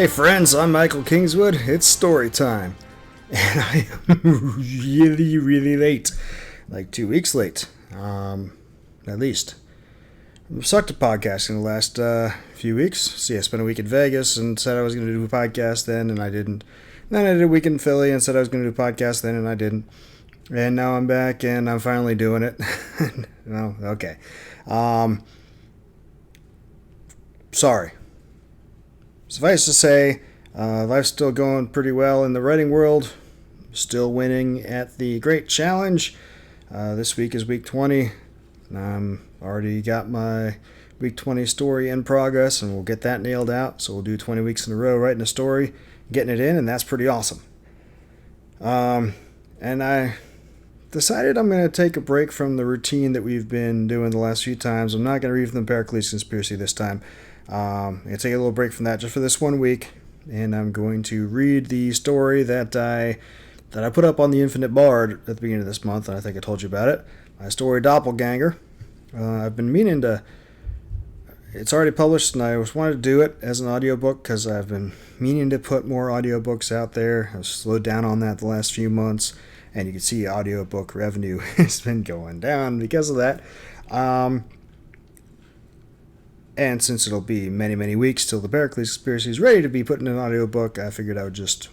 Hey friends, I'm Michael Kingswood. It's story time. And I am really late. Like 2 weeks late. At least. I've sucked at podcasting the last few weeks. See, I spent a week in Vegas and said I was going to do a podcast then, and I didn't. Then I did a week in Philly and said I was going to do a podcast then, and I didn't. And now I'm back and I'm finally doing it. No, okay. Sorry. Suffice to say, life's still going pretty well in the writing world. Still winning at the Great Challenge. This week is week 20. Already got my week 20 story in progress, and we'll get that nailed out. So we'll do 20 weeks in a row writing a story, getting it in, and that's pretty awesome. And I decided I'm going to take a break from the routine that we've been doing the last few times. I'm not going to read from the Pericles Conspiracy this time. I'm going to take a little break from that just for this 1 week, and I'm going to read the story that I put up on the Infinite Bard at the beginning of this month, and I think I told you about it. My story, Doppelganger. I've been meaning to... It's already published, and I just wanted to do it as an audiobook because I've been meaning to put more audiobooks out there. I've slowed down on that the last few months, and you can see audiobook revenue has been going down because of that. And since it'll be many weeks till the Pericles Conspiracy is ready to be put in an audiobook, I figured I would just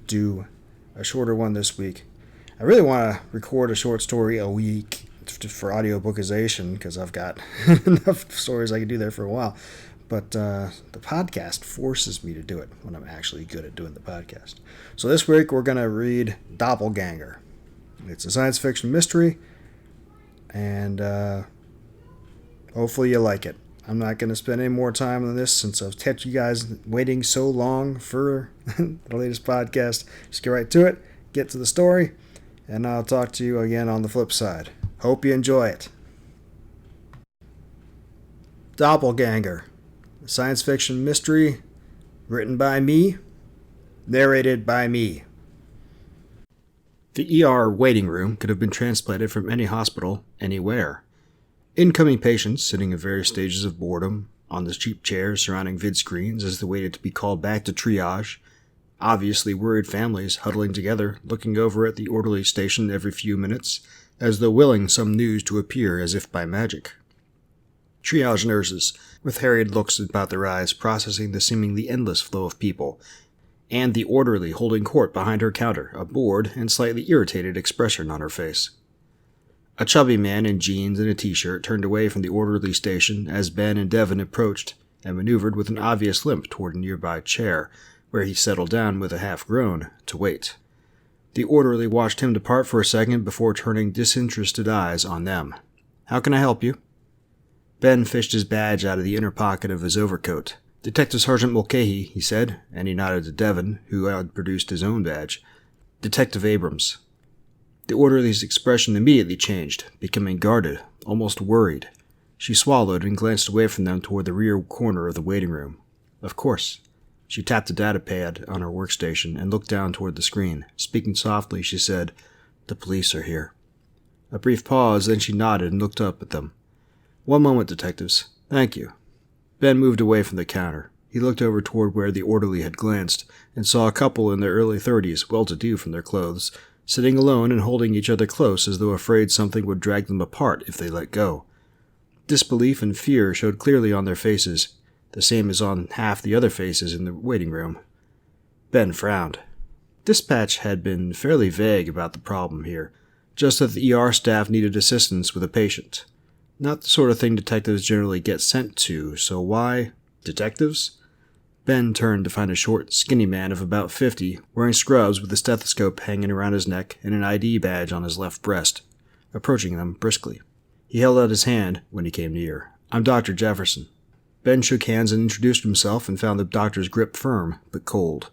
do a shorter one this week. I really want to record a short story a week for audiobookization because I've got enough stories I can do there for a while. But the podcast forces me to do it when I'm actually good at doing the podcast. So this week we're going to read Doppelganger. It's a science fiction mystery, and hopefully you like it. I'm not going to spend any more time on this since I've kept you guys waiting so long for the latest podcast. Just get right to it, get to the story, and I'll talk to you again on the flip side. Hope you enjoy it. Doppelganger, a science fiction mystery written by me, narrated by me. The ER waiting room could have been transplanted from any hospital, anywhere. Incoming patients sitting in various stages of boredom on the cheap chairs surrounding vid screens as they waited to be called back to triage. Obviously worried families huddling together, looking over at the orderly station every few minutes, as though willing some news to appear as if by magic. Triage nurses, with harried looks about their eyes, processing the seemingly endless flow of people, and the orderly holding court behind her counter, a bored and slightly irritated expression on her face. A chubby man in jeans and a t-shirt turned away from the orderly station as Ben and Devon approached and maneuvered with an obvious limp toward a nearby chair, where he settled down with a half-groan to wait. The orderly watched him depart for a second before turning disinterested eyes on them. "How can I help you?" Ben fished his badge out of the inner pocket of his overcoat. "Detective Sergeant Mulcahy," he said, and he nodded to Devon, who had produced his own badge. "Detective Abrams." The orderly's expression immediately changed, becoming guarded, almost worried. She swallowed and glanced away from them toward the rear corner of the waiting room. Of course. She tapped the data pad on her workstation and looked down toward the screen. Speaking softly, she said, "The police are here." A brief pause, then she nodded and looked up at them. "One moment, detectives. Thank you." Ben moved away from the counter. He looked over toward where the orderly had glanced, and saw a couple in their early 30s, well-to-do from their clothes, sitting alone and holding each other close as though afraid something would drag them apart if they let go. Disbelief and fear showed clearly on their faces, the same as on half the other faces in the waiting room. Ben frowned. Dispatch had been fairly vague about the problem here, just that the ER staff needed assistance with a patient. Not the sort of thing detectives generally get sent to, so why detectives? Ben turned to find a short, skinny man of about 50, wearing scrubs with a stethoscope hanging around his neck and an ID badge on his left breast, approaching them briskly. He held out his hand when he came near. "I'm Dr. Jefferson." Ben shook hands and introduced himself and found the doctor's grip firm, but cold.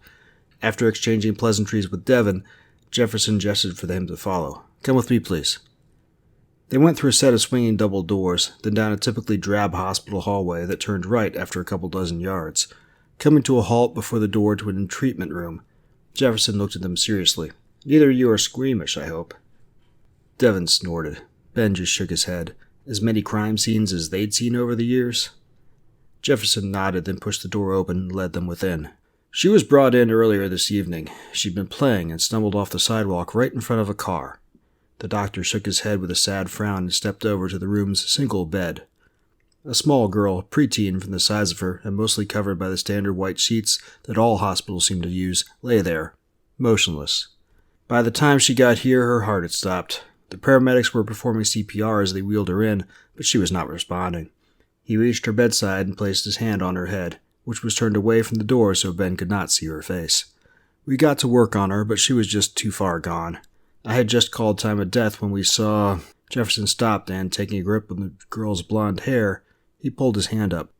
After exchanging pleasantries with Devon, Jefferson gestured for them to follow. "Come with me, please." They went through a set of swinging double doors, then down a typically drab hospital hallway that turned right after a couple dozen yards. Coming to a halt before the door to an treatment room, Jefferson looked at them seriously. "Neither of you are squeamish, I hope." Devon snorted. Ben just shook his head. As many crime scenes as they'd seen over the years. Jefferson nodded, then pushed the door open and led them within. She was brought in earlier this evening. She'd been playing and stumbled off the sidewalk right in front of a car. The doctor shook his head with a sad frown and stepped over to the room's single bed. A small girl, preteen from the size of her and mostly covered by the standard white sheets that all hospitals seem to use, lay there, motionless. By the time she got here, her heart had stopped. The paramedics were performing CPR as they wheeled her in, but she was not responding. He reached her bedside and placed his hand on her head, which was turned away from the door so Ben could not see her face. We got to work on her, but she was just too far gone. I had just called time of death when we saw... Jefferson stopped and, taking a grip of the girl's blonde hair, he pulled his hand up.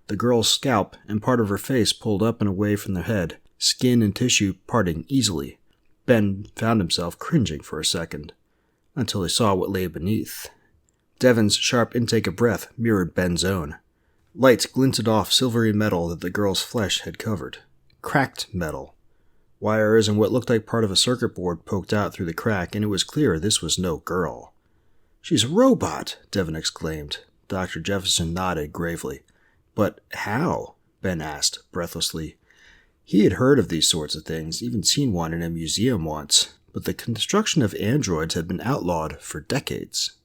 The girl's scalp and part of her face pulled up and away from the head, skin and tissue parting easily. Ben found himself cringing for a second, until he saw what lay beneath. Devon's sharp intake of breath mirrored Ben's own. Lights glinted off silvery metal that the girl's flesh had covered. Cracked metal. Wires and what looked like part of a circuit board poked out through the crack, and it was clear this was no girl. "She's a robot!" Devon exclaimed. Dr. Jefferson nodded gravely. "But how?" Ben asked, breathlessly. He had heard of these sorts of things, even seen one in a museum once, but the construction of androids had been outlawed for decades.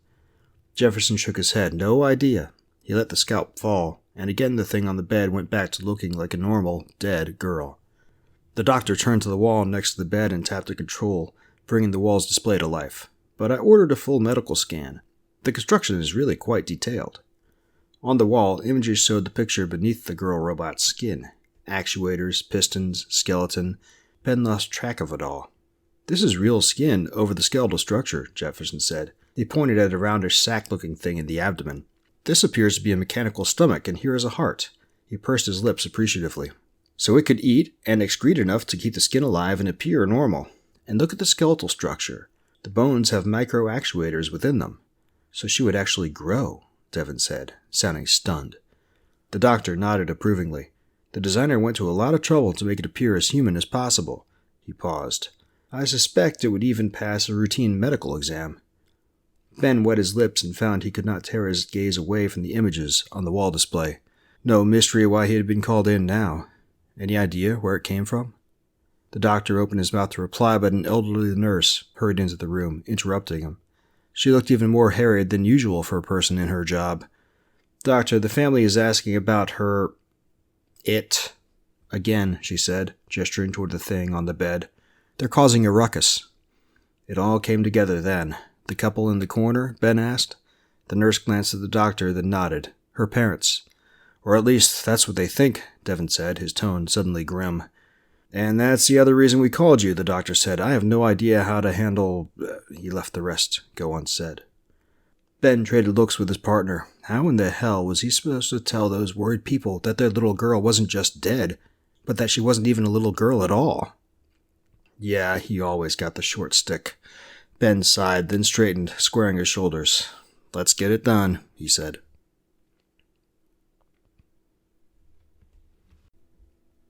Jefferson shook his head. No idea. He let the scalp fall, and again the thing on the bed went back to looking like a normal, dead girl. The doctor turned to the wall next to the bed and tapped a control, bringing the wall's display to life. But I ordered a full medical scan. The construction is really quite detailed. On the wall, images showed the picture beneath the girl robot's skin. Actuators, pistons, skeleton. Ben lost track of it all. "This is real skin over the skeletal structure," Jefferson said. He pointed at a roundish sack-looking thing in the abdomen. "This appears to be a mechanical stomach, and here is a heart." He pursed his lips appreciatively. "So it could eat and excrete enough to keep the skin alive and appear normal. And look at the skeletal structure. The bones have micro-actuators within them. So she would actually grow," Devon said, sounding stunned. The doctor nodded approvingly. "The designer went to a lot of trouble to make it appear as human as possible." He paused. "I suspect it would even pass a routine medical exam." Ben wet his lips and found he could not tear his gaze away from the images on the wall display. No mystery why he had been called in now. Any idea where it came from? The doctor opened his mouth to reply, but an elderly nurse hurried into the room, interrupting him. She looked even more harried than usual for a person in her job. "Doctor, the family is asking about her... it." "Again," she said, gesturing toward the thing on the bed. "They're causing a ruckus." It all came together then. "The couple in the corner?" Ben asked. The nurse glanced at the doctor, then nodded. "Her parents." "Or at least, that's what they think," Devon said, his tone suddenly grim. "And that's the other reason we called you," the doctor said. "I have no idea how to handle..." He left the rest go unsaid. Ben traded looks with his partner. How in the hell was he supposed to tell those worried people that their little girl wasn't just dead, but that she wasn't even a little girl at all? Yeah, he always got the short stick. Ben sighed, then straightened, squaring his shoulders. "Let's get it done," he said.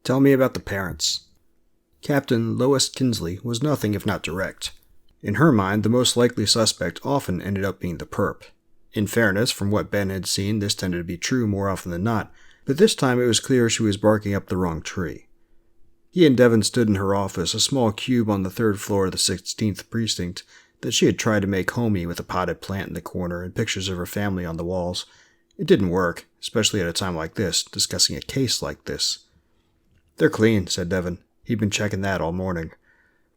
"Tell me about the parents." Captain Lois Kinsley was nothing if not direct. In her mind, the most likely suspect often ended up being the perp. In fairness, from what Ben had seen, this tended to be true more often than not, but this time it was clear she was barking up the wrong tree. He and Devon stood in her office, a small cube on the 3rd floor of the 16th precinct that she had tried to make homey with a potted plant in the corner and pictures of her family on the walls. It didn't work, especially at a time like this, discussing a case like this. "They're clean," said Devon. He'd been checking that all morning.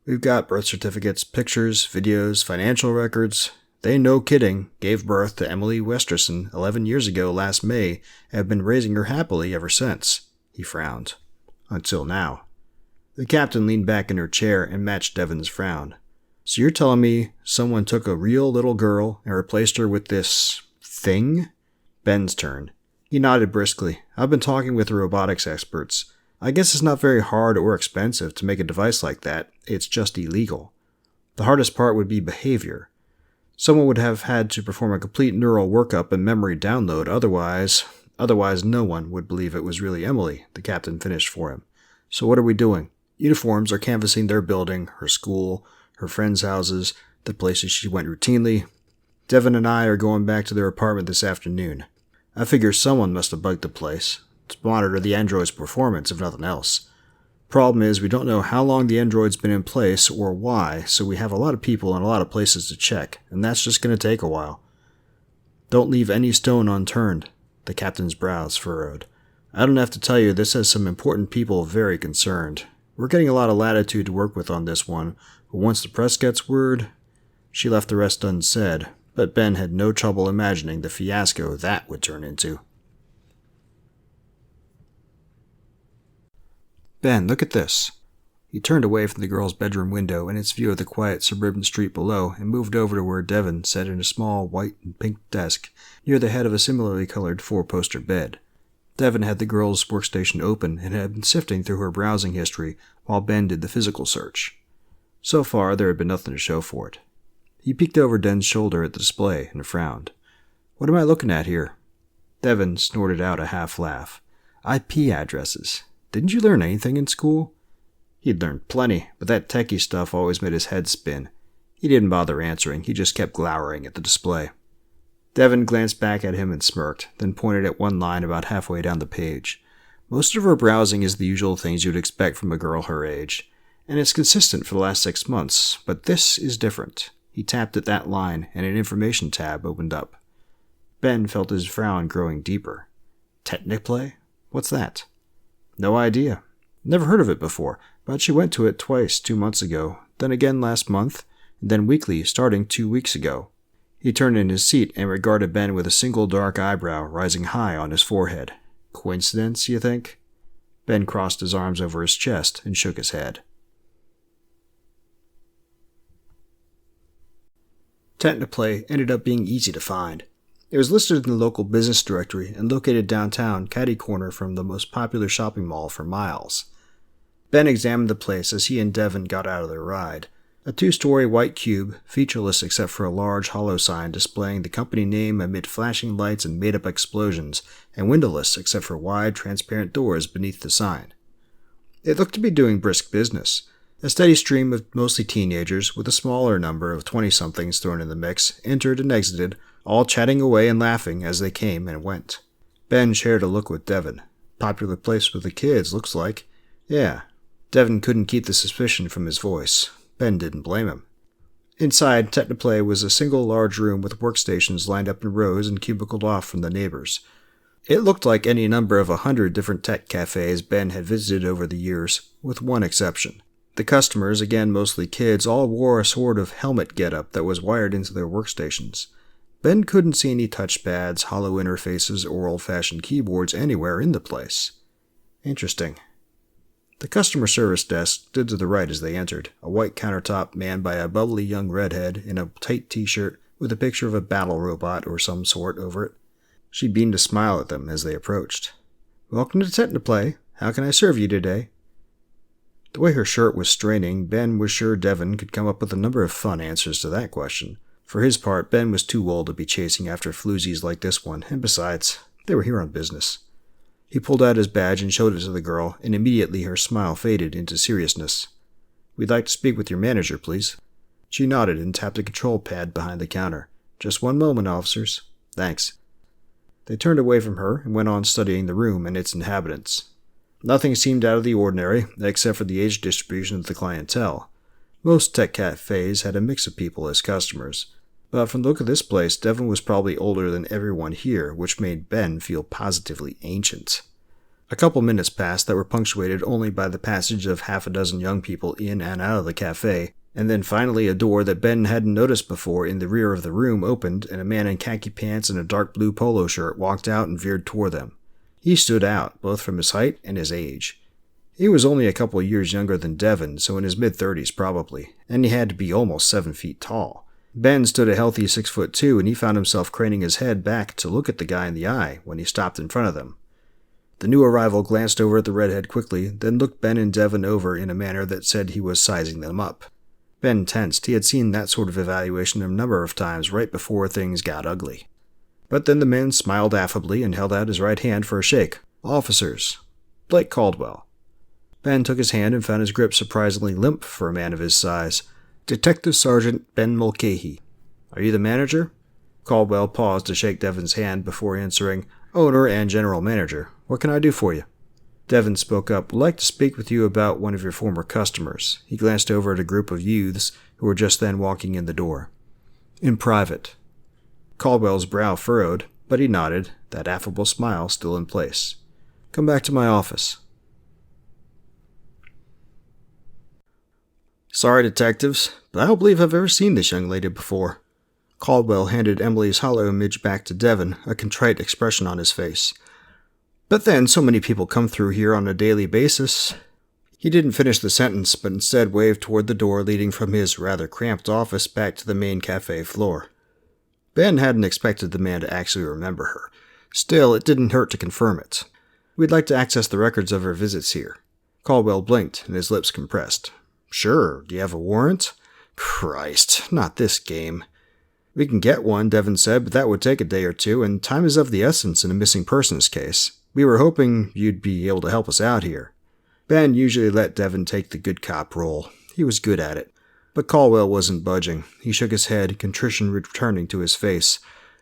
"We've got birth certificates, pictures, videos, financial records. They, no kidding, gave birth to Emily Westerson 11 years ago last May and have been raising her happily ever since." He frowned. "Until now." The captain leaned back in her chair and matched Devon's frown. "So you're telling me someone took a real little girl and replaced her with this... thing?" Ben's turn. He nodded briskly. "I've been talking with the robotics experts. I guess it's not very hard or expensive to make a device like that. It's just illegal. The hardest part would be behavior. Someone would have had to perform a complete neural workup and memory download, otherwise no one would believe it was really Emily," the captain finished for him. "So what are we doing? Uniforms are canvassing their building, her school, her friends' houses, the places she went routinely. Devon and I are going back to their apartment this afternoon. I figure someone must have bugged the place. to monitor the android's performance, if nothing else. Problem is, we don't know how long the android's been in place or why, so we have a lot of people and a lot of places to check, and that's just going to take a while. Don't leave any stone unturned, the captain's brows furrowed. I don't have to tell you, this has some important people very concerned. We're getting a lot of latitude to work with on this one, but once the press gets word... She left the rest unsaid, but Ben had no trouble imagining the fiasco that would turn into. Ben, look at this. He turned away from the girl's bedroom window and its view of the quiet suburban street below and moved over to where Devon sat in a small white and pink desk near the head of a similarly colored four-poster bed. Devon had the girl's workstation open and had been sifting through her browsing history while Ben did the physical search. So far, there had been nothing to show for it. He peeked over Den's shoulder at the display and frowned. What am I looking at here? Devon snorted out a half laugh. IP addresses. Didn't you learn anything in school? He'd learned plenty, but that techie stuff always made his head spin. He didn't bother answering, he just kept glowering at the display. Devon glanced back at him and smirked, then pointed at one line about halfway down the page. Most of her browsing is the usual things you'd expect from a girl her age, and it's consistent for the last 6 months, but this is different. He tapped at that line, and an information tab opened up. Ben felt his frown growing deeper. Techniplay? What's that? No idea. Never heard of it before, but she went to it twice 2 months ago, then again last month, and then weekly starting 2 weeks ago. He turned in his seat and regarded Ben with a single dark eyebrow rising high on his forehead. Coincidence, you think? Ben crossed his arms over his chest and shook his head. Technoplay ended up being easy to find. It was listed in the local business directory and located downtown, catty-corner from the most popular shopping mall for miles. Ben examined the place as he and Devon got out of their ride. A 2-story white cube, featureless except for a large hollow sign displaying the company name amid flashing lights and made-up explosions, and windowless except for wide, transparent doors beneath the sign. It looked to be doing brisk business. A steady stream of mostly teenagers, with a smaller number of 20-somethings thrown in the mix, entered and exited, all chatting away and laughing as they came and went. Ben shared a look with Devon. Popular place with the kids, looks like. Yeah. Devon couldn't keep the suspicion from his voice. Ben didn't blame him. Inside, Technoplay was a single large room with workstations lined up in rows and cubicled off from the neighbors. It looked like any number of 100 different tech cafes Ben had visited over the years, with one exception. The customers, again mostly kids, all wore a sort of helmet getup that was wired into their workstations. Ben couldn't see any touchpads, hollow interfaces, or old-fashioned keyboards anywhere in the place. Interesting. The customer service desk stood to the right as they entered, a white countertop manned by a bubbly young redhead in a tight t-shirt with a picture of a battle robot or some sort over it. She beamed a smile at them as they approached. Welcome to Technoplay. How can I serve you today? The way her shirt was straining, Ben was sure Devon could come up with a number of fun answers to that question. For his part, Ben was too old to be chasing after floozies like this one, and besides, they were here on business. He pulled out his badge and showed it to the girl, and immediately her smile faded into seriousness. We'd like to speak with your manager, please. She nodded and tapped a control pad behind the counter. Just one moment, officers. Thanks. They turned away from her and went on studying the room and its inhabitants. Nothing seemed out of the ordinary, except for the age distribution of the clientele. Most tech cafes had a mix of people as customers, but from the look of this place, Devon was probably older than everyone here, which made Ben feel positively ancient. A couple minutes passed that were punctuated only by the passage of half a dozen young people in and out of the cafe, and then finally a door that Ben hadn't noticed before in the rear of the room opened, and a man in khaki pants and a dark blue polo shirt walked out and veered toward them. He stood out, both from his height and his age. He was only a couple of years younger than Devon, so in his mid-30s probably, and he had to be almost 7 feet tall. Ben stood a healthy 6'2", and he found himself craning his head back to look at the guy in the eye when he stopped in front of them. The new arrival glanced over at the redhead quickly, then looked Ben and Devon over in a manner that said he was sizing them up. Ben tensed. He had seen that sort of evaluation a number of times right before things got ugly. But then the man smiled affably and held out his right hand for a shake. Officers. Blake Caldwell. Ben took his hand and found his grip surprisingly limp for a man of his size. Detective Sergeant Ben Mulcahy. Are you the manager? Caldwell paused to shake Devon's hand before answering, Owner and general manager. What can I do for you? Devin spoke up. Would like to speak with you about one of your former customers. He glanced over at a group of youths who were just then walking in the door. In private. Caldwell's brow furrowed, but he nodded, that affable smile still in place. Come back to my office. Sorry, detectives, but I don't believe I've ever seen this young lady before. Caldwell handed Emily's hollow image back to Devin, a contrite expression on his face. But then, so many people come through here on a daily basis. He didn't finish the sentence, but instead waved toward the door leading from his rather cramped office back to the main cafe floor. Ben hadn't expected the man to actually remember her. Still, it didn't hurt to confirm it. We'd like to access the records of her visits here. Caldwell blinked, and his lips compressed. Sure, do you have a warrant? Christ, not this game. We can get one, Devin said, but that would take a day or two, and time is of the essence in a missing persons case. We were hoping you'd be able to help us out here. Ben usually let Devin take the good cop role. He was good at it. But Caldwell wasn't budging. He shook his head, contrition returning to his face.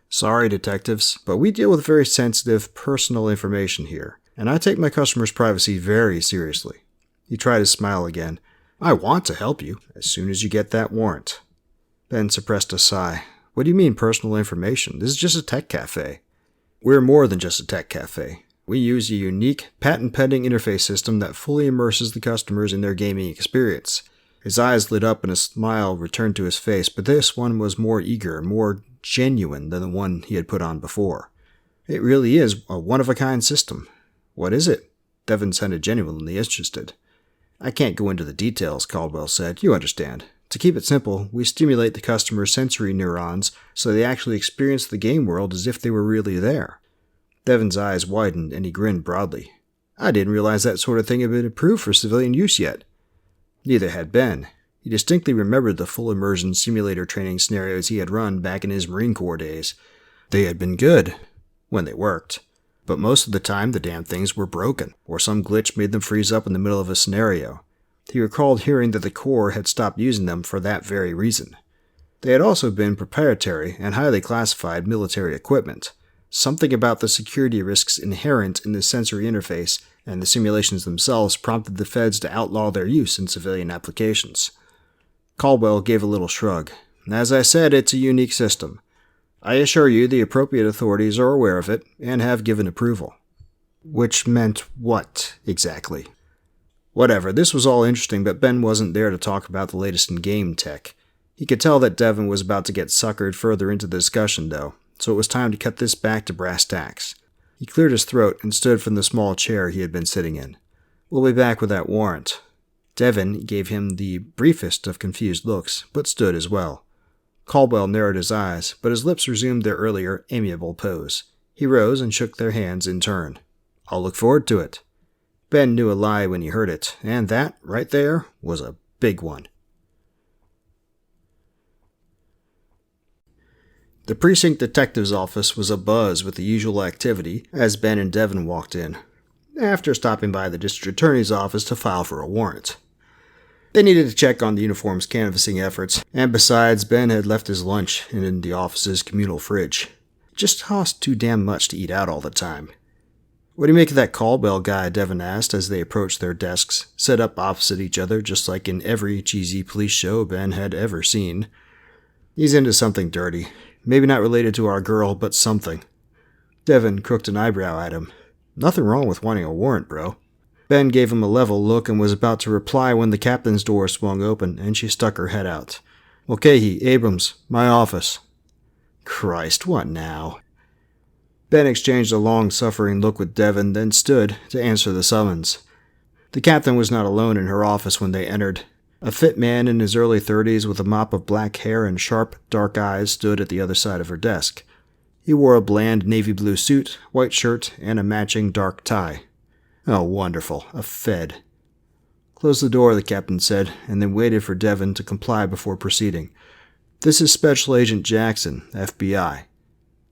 Sorry, detectives, but we deal with very sensitive, personal information here, and I take my customers' privacy very seriously. He tried to smile again. I want to help you, as soon as you get that warrant. Ben suppressed a sigh. What do you mean personal information? This is just a tech cafe. We're more than just a tech cafe. We use a unique, patent-pending interface system that fully immerses the customers in their gaming experience. His eyes lit up and a smile returned to his face, but this one was more eager, more genuine than the one he had put on before. It really is a one-of-a-kind system. What is it? Devin sounded genuinely interested. I can't go into the details, Caldwell said. You understand. To keep it simple, we stimulate the customer's sensory neurons so they actually experience the game world as if they were really there. Devin's eyes widened and he grinned broadly. I didn't realize that sort of thing had been approved for civilian use yet. Neither had Ben. He distinctly remembered the full immersion simulator training scenarios he had run back in his Marine Corps days. They had been good, when they worked. But most of the time the damn things were broken, or some glitch made them freeze up in the middle of a scenario. He recalled hearing that the Corps had stopped using them for that very reason. They had also been proprietary and highly classified military equipment. Something about the security risks inherent in the sensory interface and the simulations themselves prompted the feds to outlaw their use in civilian applications. Caldwell gave a little shrug. As I said, it's a unique system. I assure you the appropriate authorities are aware of it and have given approval. Which meant what, exactly? Whatever, this was all interesting, but Ben wasn't there to talk about the latest in game tech. He could tell that Devin was about to get suckered further into the discussion, though, so it was time to cut this back to brass tacks. He cleared his throat and stood from the small chair he had been sitting in. We'll be back with that warrant. Devin gave him the briefest of confused looks, but stood as well. Caldwell narrowed his eyes, but his lips resumed their earlier amiable pose. He rose and shook their hands in turn. I'll look forward to it. Ben knew a lie when he heard it, and that, right there, was a big one. The precinct detective's office was abuzz with the usual activity as Ben and Devin walked in, after stopping by the district attorney's office to file for a warrant. They needed to check on the uniform's canvassing efforts, and besides, Ben had left his lunch in the office's communal fridge. It just cost too damn much to eat out all the time. What do you make of that Caldwell guy? Devin asked as they approached their desks, set up opposite each other just like in every cheesy police show Ben had ever seen. He's into something dirty. Maybe not related to our girl, but something. Devin crooked an eyebrow at him. Nothing wrong with wanting a warrant, bro. Ben gave him a level look and was about to reply when the captain's door swung open and she stuck her head out. Mulcahy, Abrams, my office. Christ, what now? Ben exchanged a long-suffering look with Devin, then stood to answer the summons. The captain was not alone in her office when they entered. A fit man in his early 30s with a mop of black hair and sharp, dark eyes stood at the other side of her desk. He wore a bland navy blue suit, white shirt, and a matching dark tie. Oh, wonderful. A Fed. Close the door, the captain said, and then waited for Devin to comply before proceeding. This is Special Agent Jackson, FBI.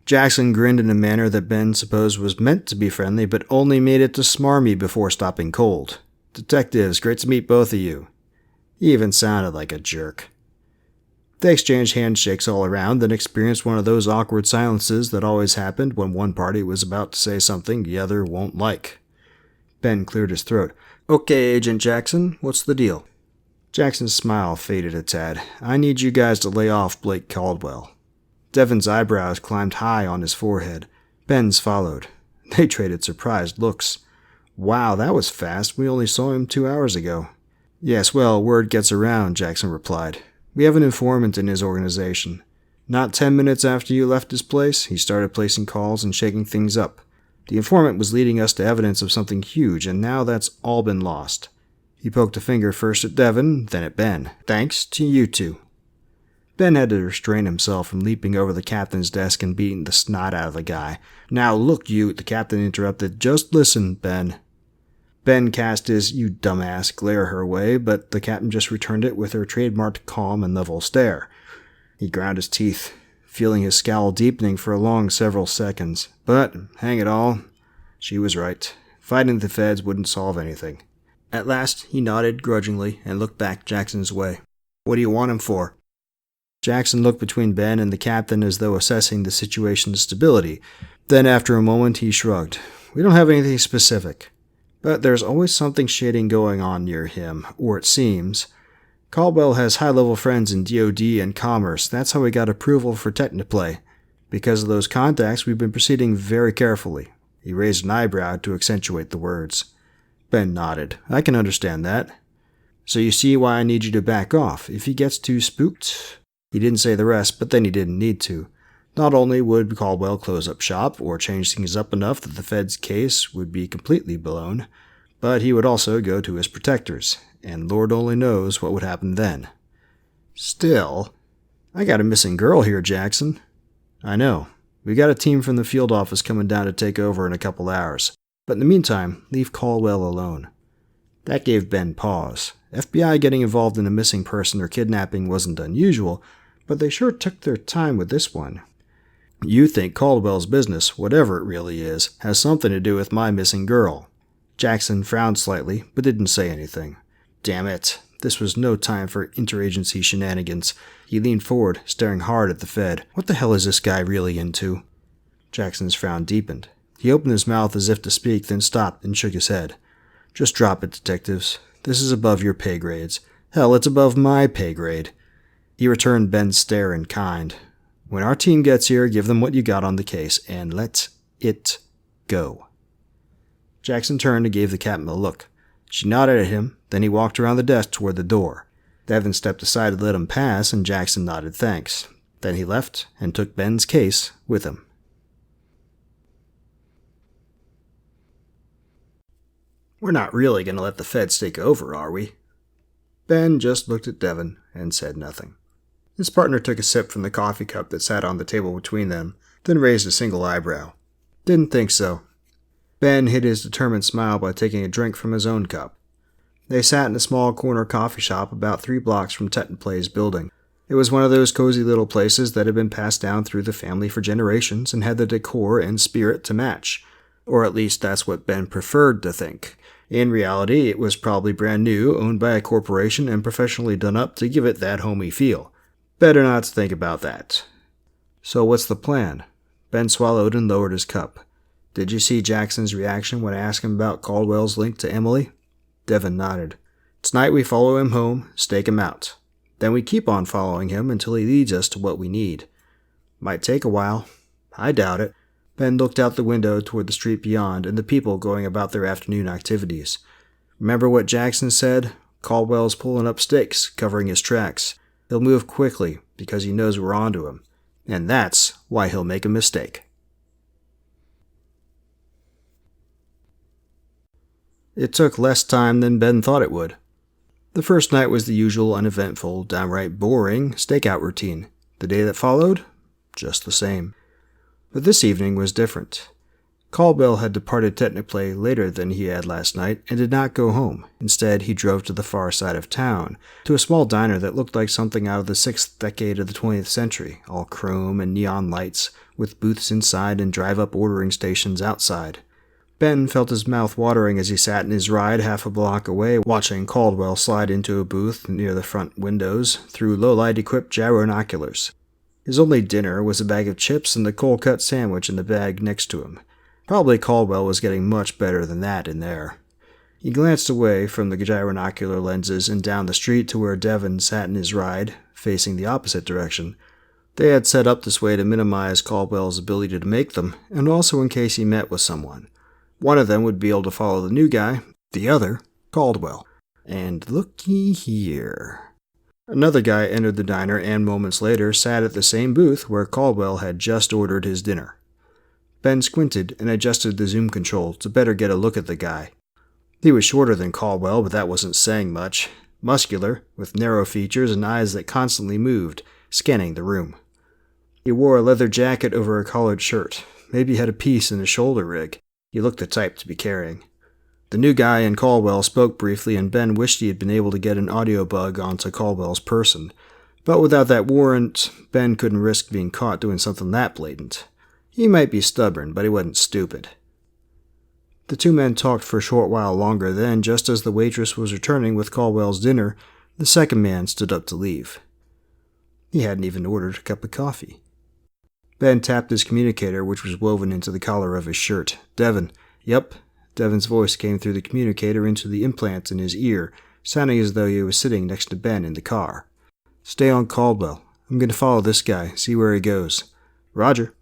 Jackson grinned in a manner that Ben supposed was meant to be friendly, but only made it to smarmy before stopping cold. Detectives, great to meet both of you. He even sounded like a jerk. They exchanged handshakes all around, then experienced one of those awkward silences that always happened when one party was about to say something the other won't like. Ben cleared his throat. "Okay, Agent Jackson, what's the deal?" Jackson's smile faded a tad. "I need you guys to lay off Blake Caldwell." Devon's eyebrows climbed high on his forehead. Ben's followed. They traded surprised looks. "Wow, that was fast. We only saw him 2 hours ago." "Yes, well, word gets around," Jackson replied. "We have an informant in his organization. Not 10 minutes after you left his place, he started placing calls and shaking things up. The informant was leading us to evidence of something huge, and now that's all been lost." He poked a finger first at Devon, then at Ben. "Thanks to you two." Ben had to restrain himself from leaping over the captain's desk and beating the snot out of the guy. "Now look, you," the captain interrupted. "Just listen, Ben." Ben cast his "you dumbass" glare her way, but the captain just returned it with her trademarked calm and level stare. He ground his teeth, feeling his scowl deepening for a long several seconds. But, hang it all, she was right. Fighting the feds wouldn't solve anything. At last, he nodded grudgingly and looked back Jackson's way. "What do you want him for?" Jackson looked between Ben and the captain as though assessing the situation's stability. Then, after a moment, he shrugged. "We don't have anything specific. But there's always something shady going on near him, or it seems. Caldwell has high-level friends in DoD and Commerce. That's how we got approval for Technoplay. Because of those contacts, we've been proceeding very carefully." He raised an eyebrow to accentuate the words. Ben nodded. "I can understand that. So you see why I need you to back off. If he gets too spooked..." He didn't say the rest, but then he didn't need to. Not only would Caldwell close up shop or change things up enough that the Fed's case would be completely blown, but he would also go to his protectors, and Lord only knows what would happen then. "Still, I got a missing girl here, Jackson." "I know. We got a team from the field office coming down to take over in a couple hours. But in the meantime, leave Caldwell alone." That gave Ben pause. FBI getting involved in a missing person or kidnapping wasn't unusual, but they sure took their time with this one. "You think Caldwell's business, whatever it really is, has something to do with my missing girl." Jackson frowned slightly, but didn't say anything. Damn it. This was no time for interagency shenanigans. He leaned forward, staring hard at the Fed. What the hell is this guy really into? Jackson's frown deepened. He opened his mouth as if to speak, then stopped and shook his head. "Just drop it, detectives. This is above your pay grades. Hell, it's above my pay grade." He returned Ben's stare in kind. "When our team gets here, give them what you got on the case, and let it go." Jackson turned and gave the captain a look. She nodded at him, then he walked around the desk toward the door. Devon stepped aside to let him pass, and Jackson nodded thanks. Then he left and took Ben's case with him. "We're not really going to let the feds take over, are we?" Ben just looked at Devon and said nothing. His partner took a sip from the coffee cup that sat on the table between them, then raised a single eyebrow. "Didn't think so." Ben hid his determined smile by taking a drink from his own cup. They sat in a small corner coffee shop about 3 blocks from Technoplay's building. It was one of those cozy little places that had been passed down through the family for generations and had the decor and spirit to match. Or at least that's what Ben preferred to think. In reality, it was probably brand new, owned by a corporation and professionally done up to give it that homey feel. Better not to think about that. "So what's the plan?" Ben swallowed and lowered his cup. "Did you see Jackson's reaction when I asked him about Caldwell's link to Emily?" Devon nodded. "Tonight we follow him home, stake him out. Then we keep on following him until he leads us to what we need. Might take a while. I doubt it." Ben looked out the window toward the street beyond and the people going about their afternoon activities. "Remember what Jackson said? Caldwell's pulling up stakes, covering his tracks. He'll move quickly because he knows we're onto him. And that's why he'll make a mistake." It took less time than Ben thought it would. The first night was the usual uneventful, downright boring stakeout routine. The day that followed? Just the same. But this evening was different. Caldwell had departed Technoplay later than he had last night and did not go home. Instead, he drove to the far side of town, to a small diner that looked like something out of the 6th decade of the 20th century, all chrome and neon lights, with booths inside and drive-up ordering stations outside. Ben felt his mouth watering as he sat in his ride half a block away, watching Caldwell slide into a booth near the front windows through low-light-equipped gyronoculars. His only dinner was a bag of chips and the cold-cut sandwich in the bag next to him. Probably Caldwell was getting much better than that in there. He glanced away from the gyronocular lenses and down the street to where Devon sat in his ride, facing the opposite direction. They had set up this way to minimize Caldwell's ability to make them, and also in case he met with someone. One of them would be able to follow the new guy, the other, Caldwell. And looky here. Another guy entered the diner and moments later sat at the same booth where Caldwell had just ordered his dinner. Ben squinted and adjusted the zoom control to better get a look at the guy. He was shorter than Caldwell, but that wasn't saying much. Muscular, with narrow features and eyes that constantly moved, scanning the room. He wore a leather jacket over a collared shirt. Maybe had a piece in his shoulder rig. He looked the type to be carrying. The new guy and Caldwell spoke briefly, and Ben wished he had been able to get an audio bug onto Caldwell's person. But without that warrant, Ben couldn't risk being caught doing something that blatant. He might be stubborn, but he wasn't stupid. The two men talked for a short while longer, then, just as the waitress was returning with Caldwell's dinner, the second man stood up to leave. He hadn't even ordered a cup of coffee. Ben tapped his communicator, which was woven into the collar of his shirt. Devon. Yep. Devon's voice came through the communicator into the implant in his ear, sounding as though he was sitting next to Ben in the car. Stay on Caldwell. I'm going to follow this guy, see where he goes. Roger.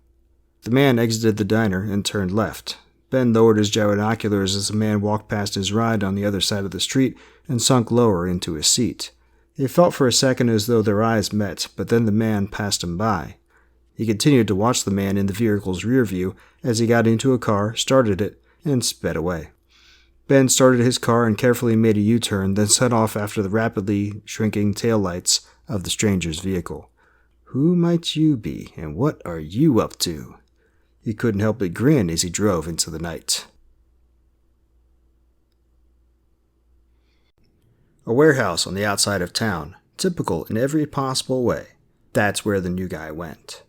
The man exited the diner and turned left. Ben lowered his gyronoculars as the man walked past his ride on the other side of the street and sunk lower into his seat. It felt for a second as though their eyes met, but then the man passed him by. He continued to watch the man in the vehicle's rear view as he got into a car, started it, and sped away. Ben started his car and carefully made a U-turn, then set off after the rapidly shrinking taillights of the stranger's vehicle. Who might you be, and what are you up to? He couldn't help but grin as he drove into the night. A warehouse on the outside of town, typical in every possible way. That's where the new guy went.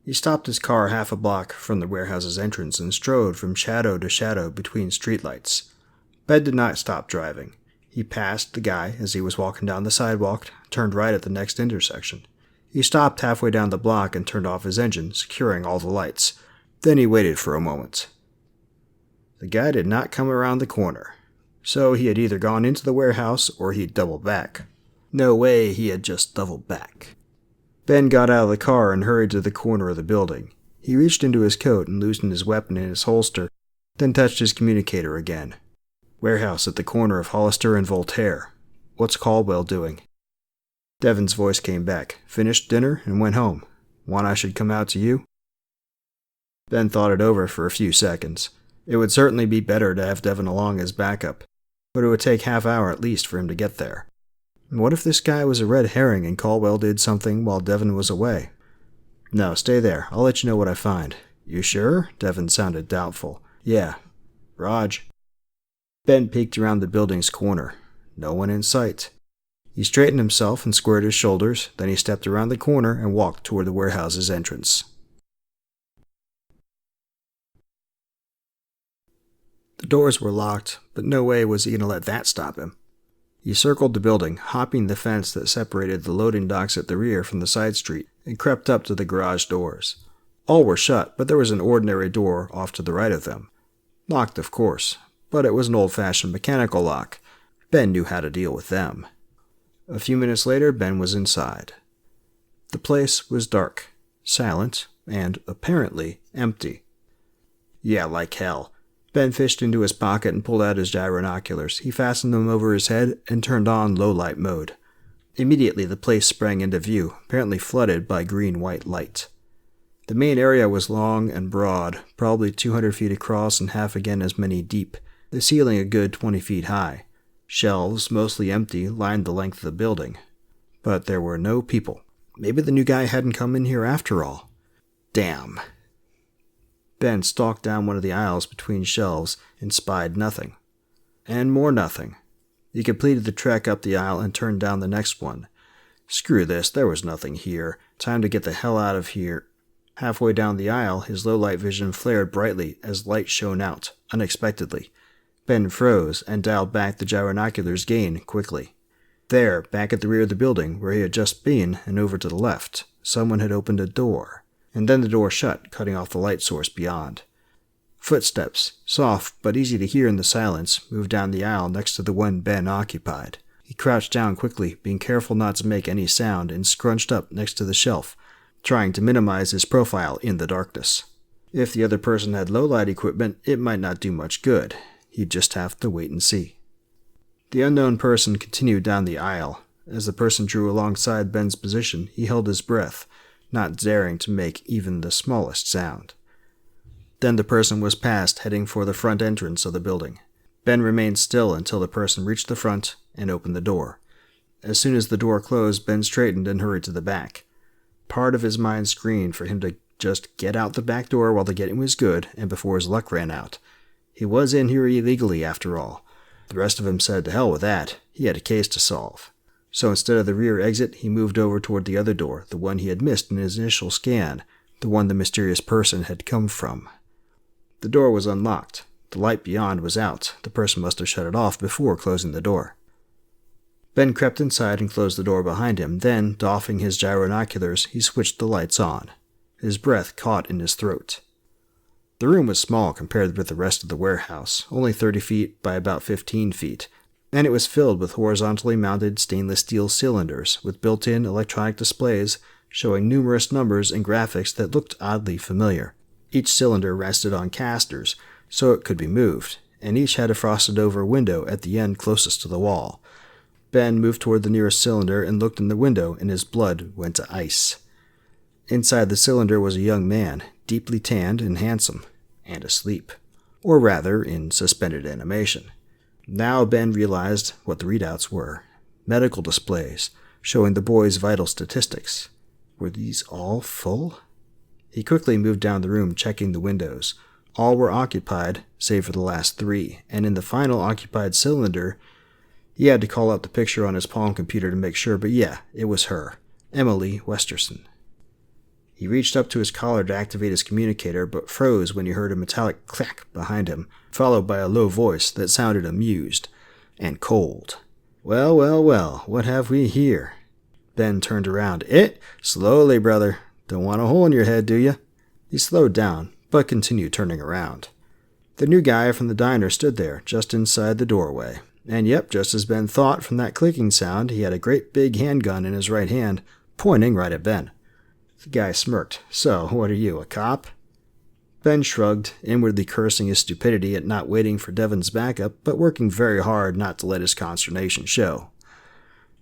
He stopped his car half a block from the warehouse's entrance and strode from shadow to shadow between streetlights. Ben did not stop driving. He passed the guy as he was walking down the sidewalk, turned right at the next intersection. He stopped halfway down the block and turned off his engine, securing all the lights. Then he waited for a moment. The guy did not come around the corner, so he had either gone into the warehouse or he'd doubled back. No way he had just doubled back. Ben got out of the car and hurried to the corner of the building. He reached into his coat and loosened his weapon in his holster, then touched his communicator again. Warehouse at the corner of Hollister and Voltaire. What's Caldwell doing? Devon's voice came back. Finished dinner and went home. Want I should come out to you? Ben thought it over for a few seconds. It would certainly be better to have Devon along as backup, but it would take half hour at least for him to get there. And what if this guy was a red herring and Caldwell did something while Devon was away? No, stay there. I'll let you know what I find. You sure? Devon sounded doubtful. Yeah. Raj. Ben peeked around the building's corner. No one in sight. He straightened himself and squared his shoulders, then he stepped around the corner and walked toward the warehouse's entrance. The doors were locked, but no way was he going to let that stop him. He circled the building, hopping the fence that separated the loading docks at the rear from the side street, and crept up to the garage doors. All were shut, but there was an ordinary door off to the right of them. Locked, of course, but it was an old-fashioned mechanical lock. Ben knew how to deal with them. A few minutes later, Ben was inside. The place was dark, silent, and, apparently, empty. Yeah, like hell. Ben fished into his pocket and pulled out his gyronoculars. He fastened them over his head and turned on low-light mode. Immediately the place sprang into view, apparently flooded by green-white light. The main area was long and broad, probably 200 feet across and half again as many deep, the ceiling a good 20 feet high. Shelves, mostly empty, lined the length of the building. But there were no people. Maybe the new guy hadn't come in here after all. Damn. Ben stalked down one of the aisles between shelves and spied nothing. And more nothing. He completed the trek up the aisle and turned down the next one. Screw this, there was nothing here. Time to get the hell out of here. Halfway down the aisle, his low-light vision flared brightly as light shone out, unexpectedly. Ben froze and dialed back the gyronocular's gain quickly. There, back at the rear of the building, where he had just been, and over to the left, someone had opened a door, and then the door shut, cutting off the light source beyond. Footsteps, soft but easy to hear in the silence, moved down the aisle next to the one Ben occupied. He crouched down quickly, being careful not to make any sound, and scrunched up next to the shelf, trying to minimize his profile in the darkness. If the other person had low-light equipment, it might not do much good. He'd just have to wait and see. The unknown person continued down the aisle. As the person drew alongside Ben's position, he held his breath, not daring to make even the smallest sound. Then the person was past, heading for the front entrance of the building. Ben remained still until the person reached the front and opened the door. As soon as the door closed, Ben straightened and hurried to the back. Part of his mind screamed for him to just get out the back door while the getting was good and before his luck ran out. He was in here illegally, after all. The rest of him said to hell with that. He had a case to solve. So instead of the rear exit, he moved over toward the other door, the one he had missed in his initial scan, the one the mysterious person had come from. The door was unlocked. The light beyond was out. The person must have shut it off before closing the door. Ben crept inside and closed the door behind him. Then, doffing his gyronoculars, he switched the lights on. His breath caught in his throat. The room was small compared with the rest of the warehouse, only 30 feet by about 15 feet, and it was filled with horizontally mounted stainless steel cylinders with built-in electronic displays showing numerous numbers and graphics that looked oddly familiar. Each cylinder rested on casters, so it could be moved, and each had a frosted-over window at the end closest to the wall. Ben moved toward the nearest cylinder and looked in the window, and his blood went to ice. Inside the cylinder was a young man, deeply tanned and handsome, and asleep. Or rather, in suspended animation. Now Ben realized what the readouts were. Medical displays, showing the boy's vital statistics. Were these all full? He quickly moved down the room, checking the windows. All were occupied, save for the last 3, and in the final occupied cylinder, he had to call up the picture on his Palm computer to make sure, but yeah, it was her, Emily Westerson. He reached up to his collar to activate his communicator, but froze when he heard a metallic clack behind him, followed by a low voice that sounded amused and cold. Well, well, well, what have we here? Ben turned around. Slowly, brother. Don't want a hole in your head, do you? He slowed down, but continued turning around. The new guy from the diner stood there, just inside the doorway. And yep, just as Ben thought from that clicking sound, he had a great big handgun in his right hand, pointing right at Ben. The guy smirked. So, what are you, a cop? Ben shrugged, inwardly cursing his stupidity at not waiting for Devon's backup, but working very hard not to let his consternation show.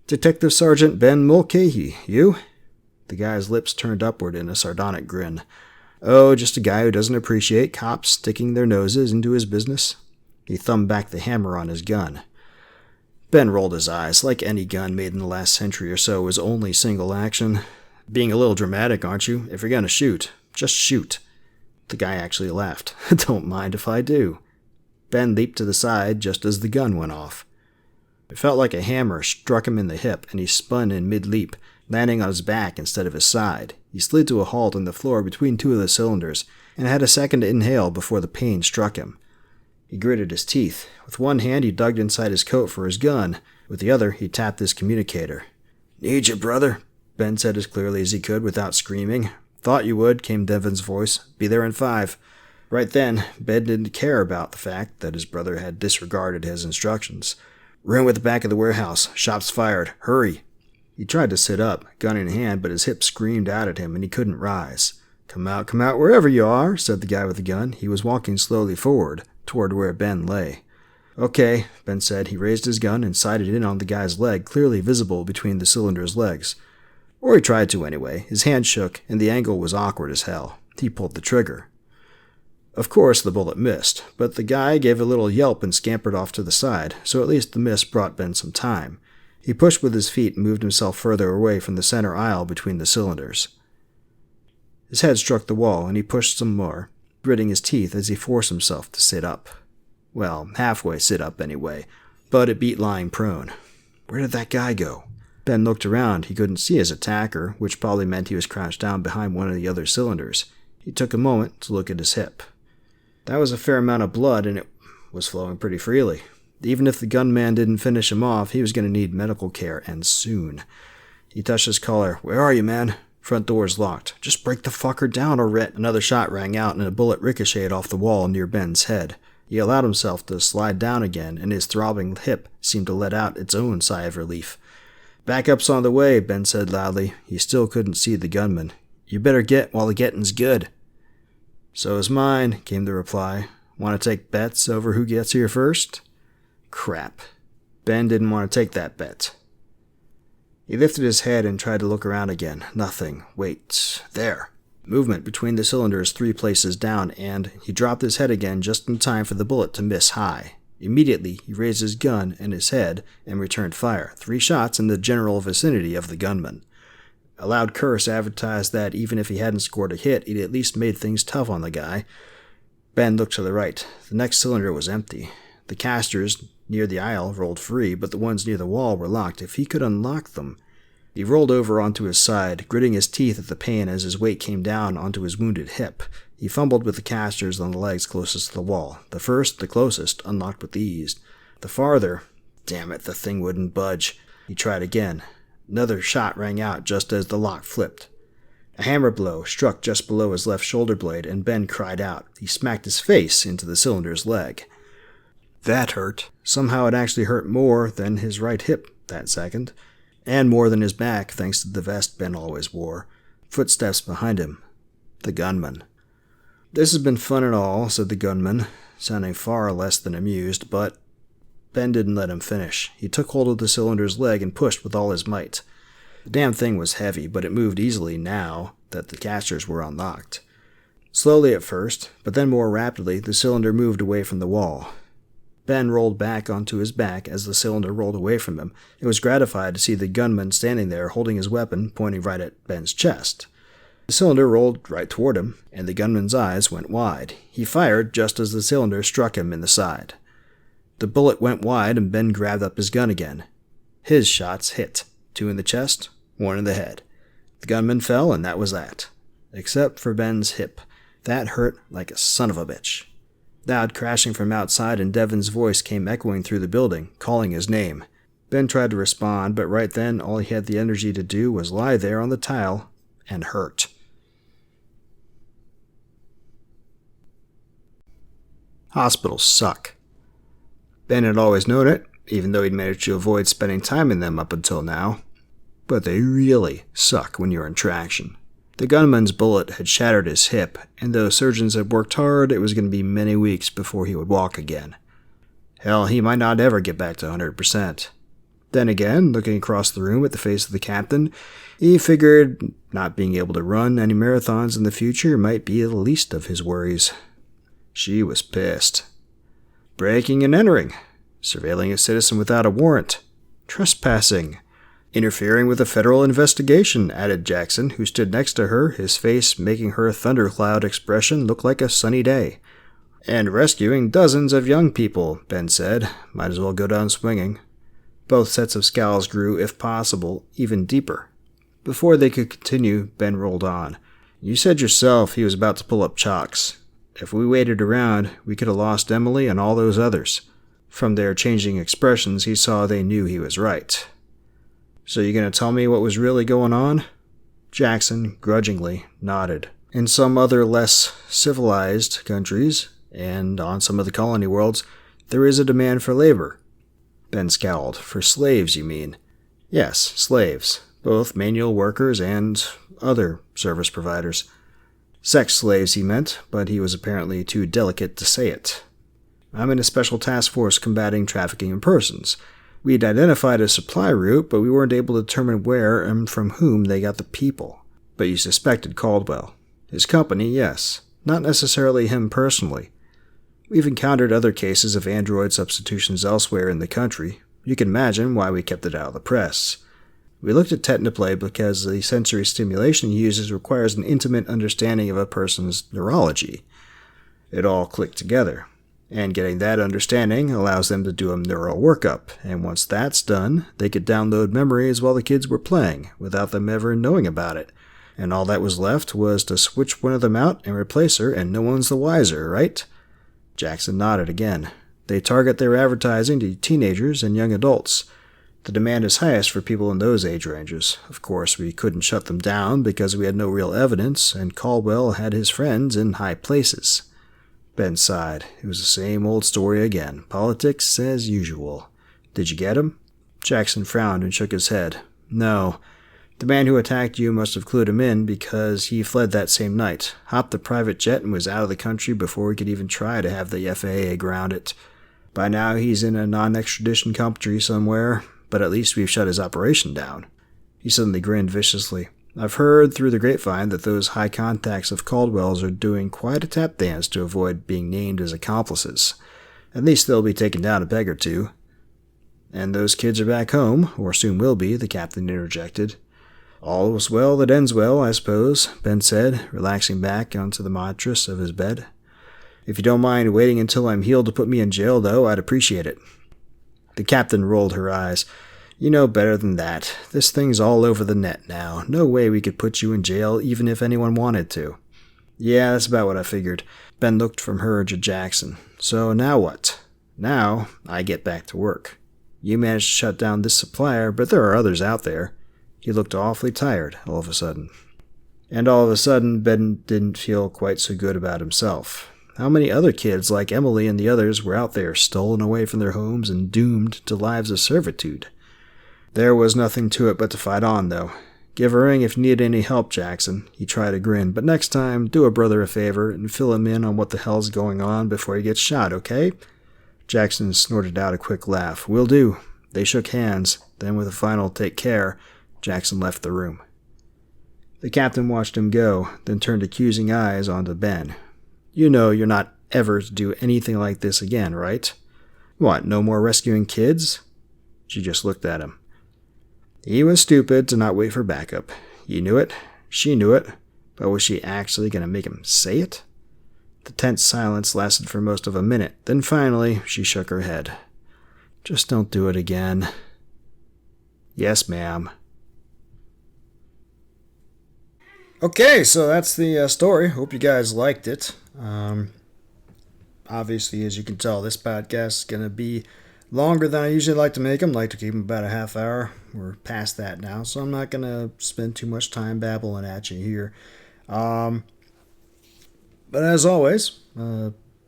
Detective Sergeant Ben Mulcahy, you? The guy's lips turned upward in a sardonic grin. Oh, just a guy who doesn't appreciate cops sticking their noses into his business. He thumbed back the hammer on his gun. Ben rolled his eyes. Like any gun made in the last century or so was only single action. Being a little dramatic, aren't you? If you're gonna shoot, just shoot. The guy actually laughed. Don't mind if I do. Ben leaped to the side just as the gun went off. It felt like a hammer struck him in the hip, and he spun in mid-leap, landing on his back instead of his side. He slid to a halt on the floor between 2 of the cylinders, and had a second to inhale before the pain struck him. He gritted his teeth. With one hand, he dug inside his coat for his gun. With the other, he tapped his communicator. Need you, brother, Ben said as clearly as he could without screaming. Thought you would, came Devon's voice. Be there in 5. Right then, Ben didn't care about the fact that his brother had disregarded his instructions. Room at the back of the warehouse. Shots fired. Hurry. He tried to sit up, gun in hand, but his hip screamed out at him and he couldn't rise. Come out wherever you are, said the guy with the gun. He was walking slowly forward, toward where Ben lay. Okay, Ben said. He raised his gun and sighted in on the guy's leg, clearly visible between the cylinder's legs. Or he tried to anyway. His hand shook, and the angle was awkward as hell. He pulled the trigger. Of course, the bullet missed, but the guy gave a little yelp and scampered off to the side, so at least the miss brought Ben some time. He pushed with his feet and moved himself further away from the center aisle between the cylinders. His head struck the wall, and he pushed some more, gritting his teeth as he forced himself to sit up. Well, halfway sit up anyway, but it beat lying prone. Where did that guy go? Ben looked around. He couldn't see his attacker, which probably meant he was crouched down behind one of the other cylinders. He took a moment to look at his hip. That was a fair amount of blood, and it was flowing pretty freely. Even if the gunman didn't finish him off, he was going to need medical care, and soon. He touched his collar. "Where are you, man?" "Front door's locked." "Just break the fucker down, or Rhett." Another shot rang out, and a bullet ricocheted off the wall near Ben's head. He allowed himself to slide down again, and his throbbing hip seemed to let out its own sigh of relief. "Backup's on the way," Ben said loudly. He still couldn't see the gunman. "You better get while the getting's good." "So is mine," came the reply. "Want to take bets over who gets here first?" Crap. Ben didn't want to take that bet. He lifted his head and tried to look around again. Nothing. Wait. There. Movement between the cylinders 3 places down, and he dropped his head again just in time for the bullet to miss high. Immediately, he raised his gun and his head and returned fire. 3 shots in the general vicinity of the gunman. A loud curse advertised that even if he hadn't scored a hit, he'd at least made things tough on the guy. Ben looked to the right. The next cylinder was empty. The casters near the aisle rolled free, but the ones near the wall were locked. If he could unlock them... He rolled over onto his side, gritting his teeth at the pain as his weight came down onto his wounded hip. He fumbled with the casters on the legs closest to the wall. The first, the closest, unlocked with ease. The farther... Damn it, the thing wouldn't budge. He tried again. Another shot rang out just as the lock flipped. A hammer blow struck just below his left shoulder blade, and Ben cried out. He smacked his face into the cylinder's leg. That hurt. Somehow it actually hurt more than his right hip that second. And more than his back, thanks to the vest Ben always wore. Footsteps behind him. The gunman. "This has been fun and all," said the gunman, sounding far less than amused, but Ben didn't let him finish. He took hold of the cylinder's leg and pushed with all his might. The damn thing was heavy, but it moved easily now that the casters were unlocked. Slowly at first, but then more rapidly, the cylinder moved away from the wall. Ben rolled back onto his back as the cylinder rolled away from him. He was gratified to see the gunman standing there holding his weapon, pointing right at Ben's chest. The cylinder rolled right toward him, and the gunman's eyes went wide. He fired just as the cylinder struck him in the side. The bullet went wide, and Ben grabbed up his gun again. His shots hit. 2 in the chest, 1 in the head. The gunman fell, and that was that. Except for Ben's hip. That hurt like a son of a bitch. Loud crashing from outside, and Devon's voice came echoing through the building, calling his name. Ben tried to respond, but right then all he had the energy to do was lie there on the tile and hurt. Hospitals suck. Ben had always known it, even though he'd managed to avoid spending time in them up until now. But they really suck when you're in traction. The gunman's bullet had shattered his hip, and though surgeons had worked hard, it was going to be many weeks before he would walk again. Hell, he might not ever get back to 100%. Then again, looking across the room at the face of the captain, he figured not being able to run any marathons in the future might be the least of his worries. She was pissed. Breaking and entering. Surveilling a citizen without a warrant. Trespassing. Interfering with a federal investigation, added Jackson, who stood next to her, his face making her thundercloud expression look like a sunny day. And rescuing dozens of young people, Ben said. Might as well go down swinging. Both sets of scowls grew, if possible, even deeper. Before they could continue, Ben rolled on. You said yourself he was about to pull up chalks. If we waited around, we could have lost Emily and all those others. From their changing expressions, he saw they knew he was right. So you going to tell me what was really going on? Jackson, grudgingly, nodded. In some other less civilized countries, and on some of the colony worlds, there is a demand for labor. Ben scowled. For slaves, you mean? Yes, slaves. Both manual workers and other service providers. Sex slaves, he meant, but he was apparently too delicate to say it. I'm in a special task force combating trafficking in persons. We'd identified a supply route, but we weren't able to determine where and from whom they got the people. But you suspected Caldwell. His company, yes. Not necessarily him personally. We've encountered other cases of android substitutions elsewhere in the country. You can imagine why we kept it out of the press. We looked at Technoplay because the sensory stimulation he uses requires an intimate understanding of a person's neurology. It all clicked together. And getting that understanding allows them to do a neural workup, and once that's done, they could download memories while the kids were playing, without them ever knowing about it. And all that was left was to switch one of them out and replace her, and no one's the wiser, right? Jackson nodded again. They target their advertising to teenagers and young adults. The demand is highest for people in those age ranges. Of course, we couldn't shut them down because we had no real evidence, and Caldwell had his friends in high places. Ben sighed. It was the same old story again. Politics as usual. Did you get him? Jackson frowned and shook his head. No. The man who attacked you must have clued him in because he fled that same night, hopped the private jet and was out of the country before he could even try to have the FAA ground it. By now he's in a non-extradition country somewhere, but at least we've shut his operation down. He suddenly grinned viciously. I've heard through the grapevine that those high contacts of Caldwell's are doing quite a tap dance to avoid being named as accomplices. At least they'll be taking down a peg or two. And those kids are back home, or soon will be, the captain interjected. All is well that ends well, I suppose, Ben said, relaxing back onto the mattress of his bed. If you don't mind waiting until I'm healed to put me in jail, though, I'd appreciate it. The captain rolled her eyes. You know better than that. This thing's all over the net now. No way we could put you in jail even if anyone wanted to. Yeah, that's about what I figured. Ben looked from her to Jackson. So now what? Now I get back to work. You managed to shut down this supplier, but there are others out there. He looked awfully tired all of a sudden. And all of a sudden, Ben didn't feel quite so good about himself. How many other kids like Emily and the others were out there stolen away from their homes and doomed to lives of servitude? There was nothing to it but to fight on, though. Give a ring if you need any help, Jackson. He tried to grin, but next time, do a brother a favor and fill him in on what the hell's going on before he gets shot, okay? Jackson snorted out a quick laugh. Will do. They shook hands. Then with a final take care, Jackson left the room. The captain watched him go, then turned accusing eyes onto Ben. You know you're not ever to do anything like this again, right? What, no more rescuing kids? She just looked at him. He was stupid to not wait for backup. You knew it. She knew it. But was she actually going to make him say it? The tense silence lasted for most of a minute. Then finally, she shook her head. Just don't do it again. Yes, ma'am. Okay, so that's the story. Hope you guys liked it. Obviously, as you can tell, this podcast is going to be longer than I usually like to make them. I like to keep them about a half hour. We're past that now, so I'm not going to spend too much time babbling at you here. But as always,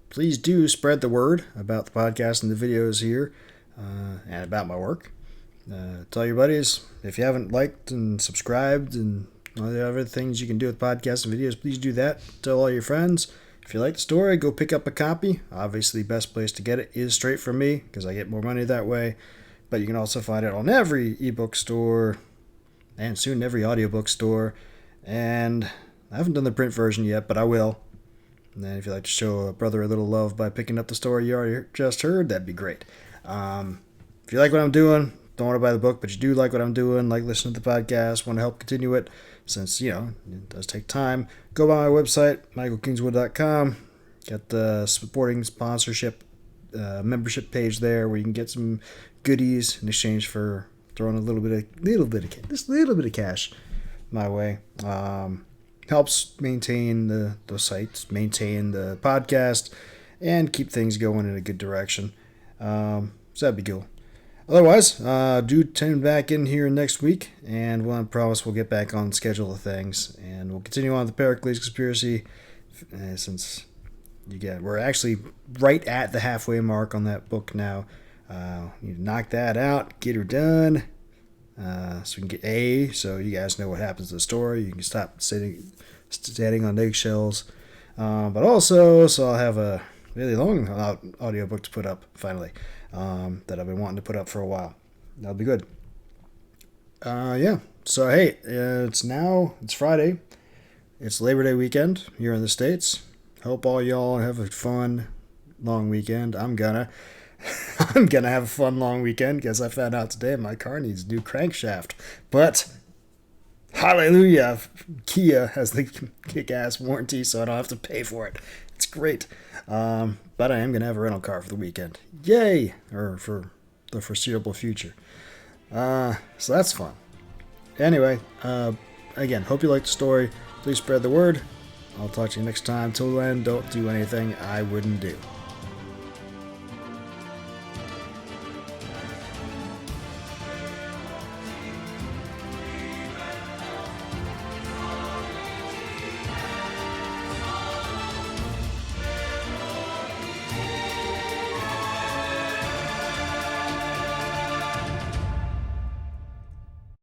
please do spread the word about the podcast and the videos here and about my work. Tell your buddies. If you haven't liked and subscribed and all the other things you can do with podcasts and videos, please do that. Tell all your friends. If you like the story, go pick up a copy. Obviously, the best place to get it is straight from me because I get more money that way. But you can also find it on every ebook store and soon every audiobook store. And I haven't done the print version yet, but I will. And then if you'd like to show a brother a little love by picking up the story you already just heard, that'd be great. If you like what I'm doing, don't want to buy the book, but you do like what I'm doing, like listening to the podcast, want to help continue it, since, it does take time, go by my website, michaelkingswood.com. Got the supporting sponsorship membership page there where you can get some goodies in exchange for throwing a little bit of cash my way. Helps maintain the site, maintain the podcast, and keep things going in a good direction. So that'd be cool. Otherwise, do tune back in here next week, and I promise we'll get back on schedule of things, and we'll continue on with the Pericles Conspiracy, since we're actually right at the halfway mark on that book now. You need to knock that out, get her done, so we can get A, so you guys know what happens to the story. You can stop standing on eggshells, but also, so I'll have a really long audiobook to put up, finally. That I've been wanting to put up for a while. That'll be good. So hey, it's Friday. It's Labor Day weekend here in the States. Hope all y'all have a fun long weekend. I'm gonna have a fun long weekend because I found out today my car needs a new crankshaft. But hallelujah, Kia has the kick-ass warranty, so I don't have to pay for it. It's great. But I am going to have a rental car for the weekend. Yay! Or for the foreseeable future. So that's fun. Anyway, again, hope you liked the story. Please spread the word. I'll talk to you next time. Till then, don't do anything I wouldn't do.